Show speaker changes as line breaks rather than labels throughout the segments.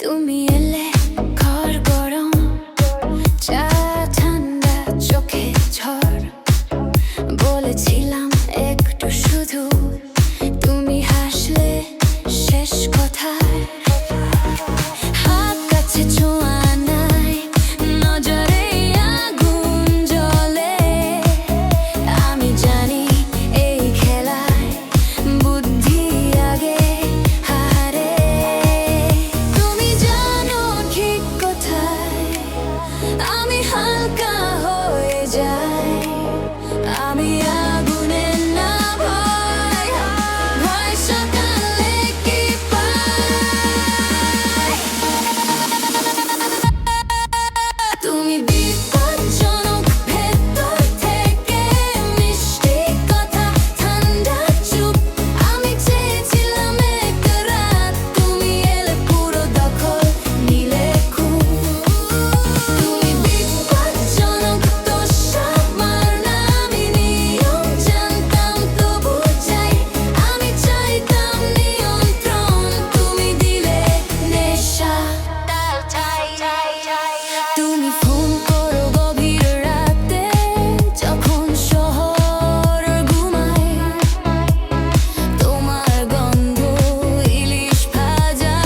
তুমি এলে ঘর গরম, চা ঠান্ডা, চোখে ঝড়। বলেছিলাম একটু শুধু, তুমি হাসলে শেষ কথায়। হাত কাছে ছোঁয়া নাই, নজরে আগুন জ্বলে। আমি জানি এই খেলায় বুদ্ধি আগে হারে। তুমি জানো ঠিক কোথায় আমি হালকা হয়ে যাই। আমি আগুনে না ভয়, ভয় সকালে কি পাই। তুমি বিপজ্জনক, ভেতর থেকে মিষ্টি কথা, ঠান্ডা চুপ। আমি চেয়েছিলাম এক রাত, তুমি এলে পুরো দখল নিলে খুব। তুমি বিপজ্জনক, দোষ আমার না, আমি নিয়ম জানতাম তবু চাই। আমি চাইতাম নিয়ন্ত্রণ, তুমি দিলে নেশা। তুমি ফোন করো গভীর রাতে, যখন শহর ঘুমায়। তোমার গন্ধ ইলিশ ভাজা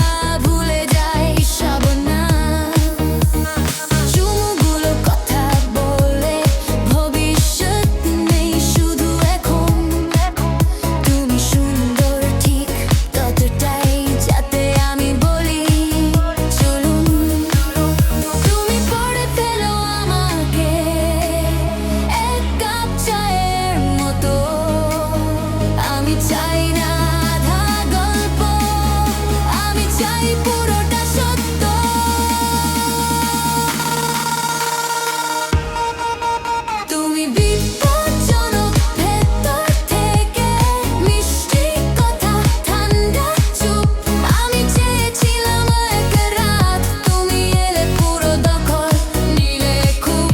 ভুলে যায় শাবনা। চুমুগুলো কথা বলে, ভবিষ্যৎ নেই শুধু এখন। তুমি সুন্দর ঠিক ততটাই, যাতে আমি বলি চলুন। তুমি পড়ে ফেলো আমাকে এক কাপ চায়ের মতো। আমি চাই না আধা গল্প, আমি চাই পুরোটা সত্য। তুমি বিপজ্জনক, ভেতর থেকে মিষ্টি কথা, ঠান্ডা চুপ। আমি চেয়েছিলাম এক রাত, তুমি এলে পুরো দখল নিলে খুব।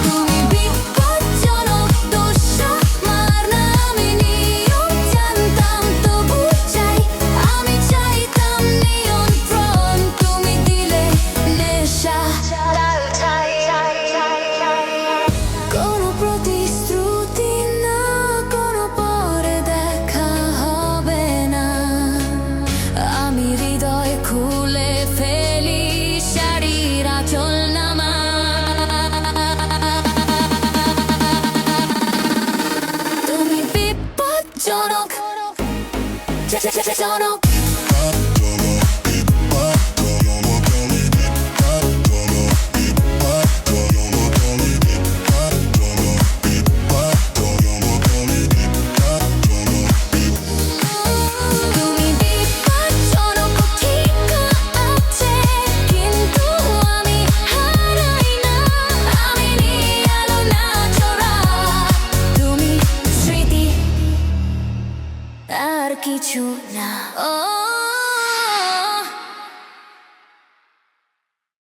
তুমি বিপজ্জনক, দোষ আমার না, আমি নিয়ম জানতাম তবু চাই। আমি চাইতাম নিয়ন্ত্রণ, তুমি দিলে নেশা। কোনো প্রতিশ্রুতি না, কোনো পরে দেখা হবে না। আমি হৃদয় খুলে ফেলি, শাড়ির আঁচল নামা। তুমি বিপজ্জনক, জনক। তুমি বিপজ্জনক, ঠিক আছে, কিন্তু আমি হারাই না। আমি নিয়ে আলো না চোরা, তুমি স্মৃতি আর কিছু না।